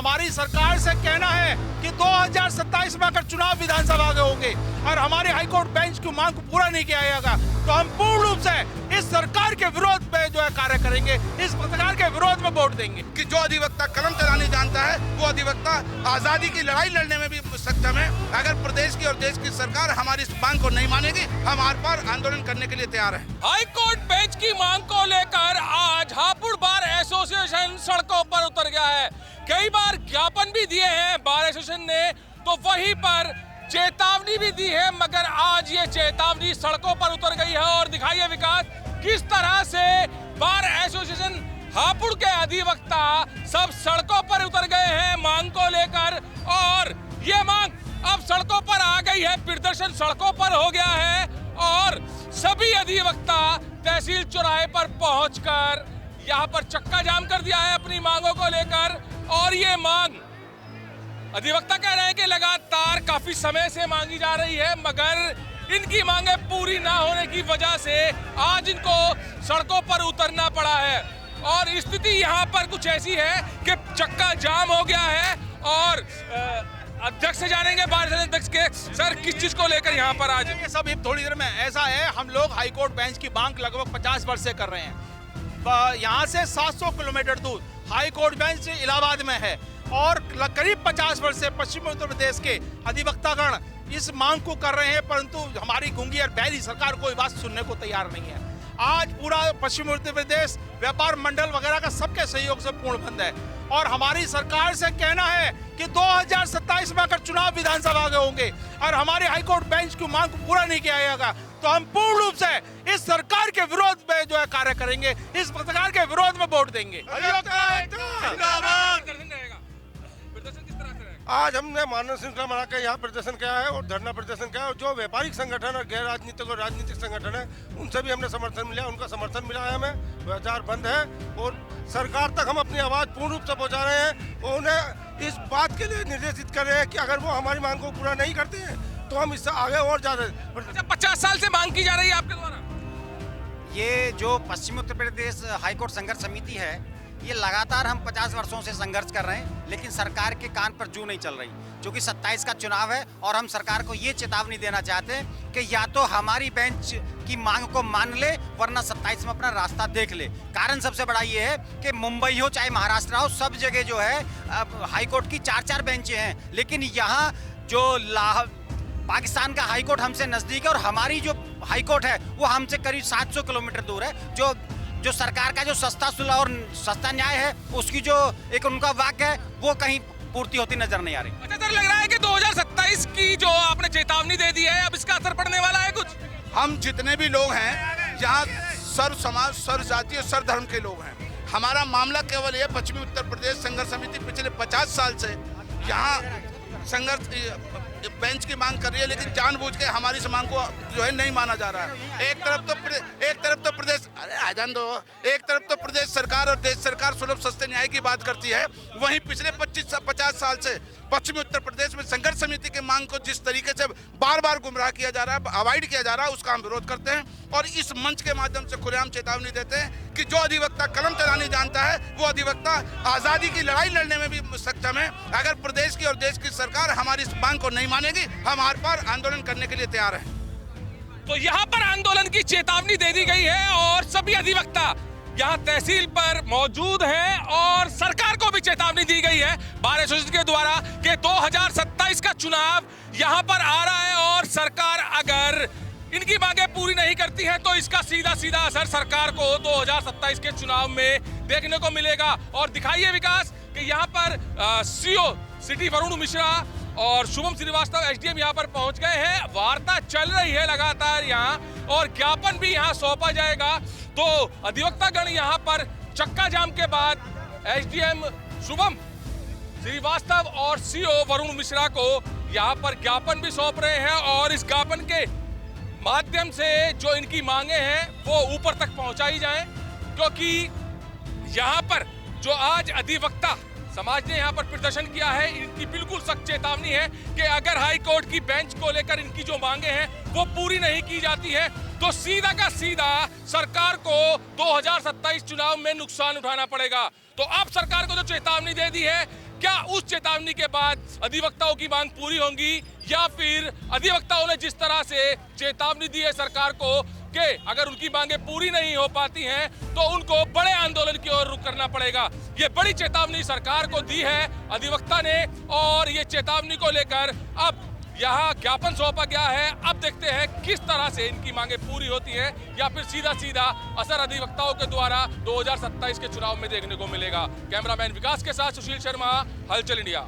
हमारी सरकार से कहना है कि 2027 में अगर चुनाव विधानसभा के होंगे और हमारे हाईकोर्ट बेंच की मांग को पूरा नहीं किया जाएगा तो हम पूर्ण रूप से इस सरकार के विरोध में जो है कार्य करेंगे, इस सरकार के विरोध में वोट देंगे। कि जो अधिवक्ता कलम चलाने जानता है वो अधिवक्ता आजादी की लड़ाई लड़ने में भी सक्षम है। अगर प्रदेश की और देश की सरकार हमारी इस मांग को नहीं मानेगी, हम आर पार आंदोलन करने के लिए तैयार हैं। हाईकोर्ट बेंच की मांग को लेकर आज हापुड़ बार एसोसिएशन सड़कों पर उतर गया है। कई बार ज्ञापन भी दिए हैं बार एसोसिएशन ने, तो वहीं पर चेतावनी भी दी है, मगर आज ये चेतावनी सड़कों पर उतर गई है। और दिखाइए विकास, किस तरह से बार एसोसिएशन हापुड़ के अधिवक्ता सब सड़कों पर उतर गए हैं मांग को लेकर, और ये मांग अब सड़कों पर आ गई है। प्रदर्शन सड़कों पर हो गया है और सभी अधिवक्ता तहसील चौराहे पर पहुंचकर यहाँ पर चक्का जाम कर दिया है अपनी मांगों को लेकर। और ये मांग अधिवक्ता कह रहे हैं कि लगातार काफी समय से मांगी जा रही है, मगर इनकी मांगे पूरी ना होने की वजह से आज इनको सड़कों पर उतरना पड़ा है। और स्थिति यहाँ पर कुछ ऐसी है कि चक्का जाम हो गया है। और अध्यक्ष से जानेंगे, बार अध्यक्ष के, सर किस चीज को लेकर यहाँ पर आज? ये सब थोड़ी देर में ऐसा है, हम लोग हाईकोर्ट बेंच की मांग लगभग 50 वर्ष से कर रहे हैं। यहाँ से 700 किलोमीटर दूर हाईकोर्ट बेंच इलाहाबाद में है और करीब 50 वर्ष से पश्चिमी उत्तर प्रदेश के अधिवक्तागण इस मांग को कर रहे हैं, परंतु हमारी गूंगी और बहरी सरकार कोई बात सुनने को तैयार नहीं है। आज पूरा पश्चिमी उत्तर प्रदेश व्यापार मंडल वगैरह का सबके सहयोग से पूर्ण बंद है और हमारी सरकार से कहना है कि 2027 में अगर चुनाव विधानसभा के होंगे और हमारे हाईकोर्ट बेंच की मांग को पूरा नहीं किया जाएगा तो हम पूर्ण रूप से इस सरकार के विरोध में जो है कार्य करेंगे, इस सरकार के विरोध में वोट देंगे। आज हमने मानव श्रृंखला बना के यहाँ प्रदर्शन किया है और धरना प्रदर्शन किया है। और जो व्यापारिक संगठन और गैर राजनीतिक और राजनीतिक संगठन है उनसे भी हमने समर्थन मिला, उनका समर्थन मिला है हमें। बाजार बंद है और सरकार तक हम अपनी आवाज़ पूर्ण रूप से पहुँचा रहे हैं और उन्हें इस बात के लिए निर्देशित कर रहे हैं कि अगर वो हमारी मांग को पूरा नहीं करते हैं तो हम इससे आगे और जा रहे हैं। 50 साल से मांग की जा रही है आपके द्वारा? ये जो पश्चिमी उत्तर प्रदेश हाईकोर्ट संघर्ष समिति है, ये लगातार हम 50 वर्षों से संघर्ष कर रहे हैं, लेकिन सरकार के कान पर जू नहीं चल रही। क्योंकि 27 का चुनाव है और हम सरकार को ये चेतावनी देना चाहते हैं कि या तो हमारी बेंच की मांग को मान ले, वरना 27 में अपना रास्ता देख ले। कारण सबसे बड़ा ये है कि मुंबई हो चाहे महाराष्ट्र हो, सब जगह जो है हाईकोर्ट की 4-4 बेंचें हैं, लेकिन यहाँ जो पाकिस्तान का हाईकोर्ट हमसे नजदीक है और हमारी जो हाईकोर्ट है वो हमसे करीब 700 किलोमीटर दूर है। जो सरकार का जो सस्ता सुलह और सस्ता न्याय है, उसकी जो एक उनका वाक्य है वो कहीं पूर्ति होती नजर नहीं आ रही। अच्छा सर, लग रहा है कि 2027 की जो आपने चेतावनी दे दी है, अब इसका असर पड़ने वाला है कुछ? हम जितने भी लोग हैं यहाँ सर्व समाज, सर्व जाति और सर्व धर्म के लोग हैं। हमारा मामला केवल ये, पश्चिमी उत्तर प्रदेश संघर्ष समिति पिछले 50 साल से यहाँ संघर्ष बेंच की मांग कर रही है, लेकिन जानबूझ के हमारी इस मांग को जो है नहीं माना जा रहा है। एक तरफ तो प्रदेश, अरे आजान दो, एक तरफ तो प्रदेश सरकार और देश सरकार सुलभ सस्ते न्याय की बात करती है, वहीं पिछले 50 साल से पश्चिमी उत्तर प्रदेश में संघर्ष समिति की मांग को जिस तरीके से बार बार गुमराह किया जा रहा है, अवॉइड किया जा रहा है, उसका हम विरोध करते हैं। और इस मंच के माध्यम से खुलेआम चेतावनी देते हैं कि जो अधिवक्ता कलम चलाने जानता है वो अधिवक्ता आजादी की लड़ाई लड़ने में भी सक्षम है। अगर प्रदेश की और देश की सरकार हमारी इस मांग को नहीं मानेगी, हम आर पार आंदोलन करने के लिए तैयार हैं। तो यहाँ पर आंदोलन की चेतावनी दे दी गई है और सभी अधिवक्ता यहाँ तहसील पर मौजूद हैं और सरकार को भी चेतावनी दी गई है बार एसोसिएशन के द्वारा कि 2027 का चुनाव यहाँ पर आ रहा है और सरकार अगर इनकी मांगे पूरी नहीं करती है तो इसका सीधा सीधा असर सरकार को 2027 के चुनाव में देखने को मिलेगा। और दिखाइए विकास कि यहाँ पर सीओ सिटी वरुण मिश्रा और शुभम श्रीवास्तव एसडीएम यहाँ पर पहुंच गए हैं। वार्ता चल रही है लगातार यहाँ और ज्ञापन भी यहाँ सौंपा जाएगा। तो अधिवक्तागण यहाँ पर चक्का जाम के बाद एसडीएम शुभम श्रीवास्तव और सीओ वरुण मिश्रा को यहाँ पर ज्ञापन भी सौंप रहे हैं और इस ज्ञापन के माध्यम से जो इनकी मांगे हैं वो ऊपर तक पहुंचाई जाएं, क्योंकि यहाँ पर जो आज अधिवक्ता समाज ने यहाँ पर प्रदर्शन किया है, इनकी बिल्कुल सख्त चेतावनी है कि अगर हाई कोर्ट की बेंच को लेकर इनकी जो मांगे हैं वो पूरी नहीं की जाती है तो सीधा का सीधा सरकार को 2027 चुनाव में नुकसान उठाना पड़ेगा। तो अब सरकार को जो चेतावनी दे दी है क्या उस चेतावनी के बाद अधिवक्ताओं की मांग पूरी होंगी या फिर अधिवक्ताओं ने जिस तरह से चेतावनी दी है सरकार को कि अगर उनकी मांगे पूरी नहीं हो पाती हैं तो उनको बड़े आंदोलन की ओर रुख करना पड़ेगा। ये बड़ी चेतावनी सरकार को दी है अधिवक्ता ने और ये चेतावनी को लेकर अब यहाँ ज्ञापन सौंपा गया है। अब देखते हैं किस तरह से इनकी मांगे पूरी होती है या फिर सीधा सीधा असर अधिवक्ताओं के द्वारा 2027 के चुनाव में देखने को मिलेगा। कैमरामैन विकास के साथ सुशील शर्मा, हलचल इंडिया।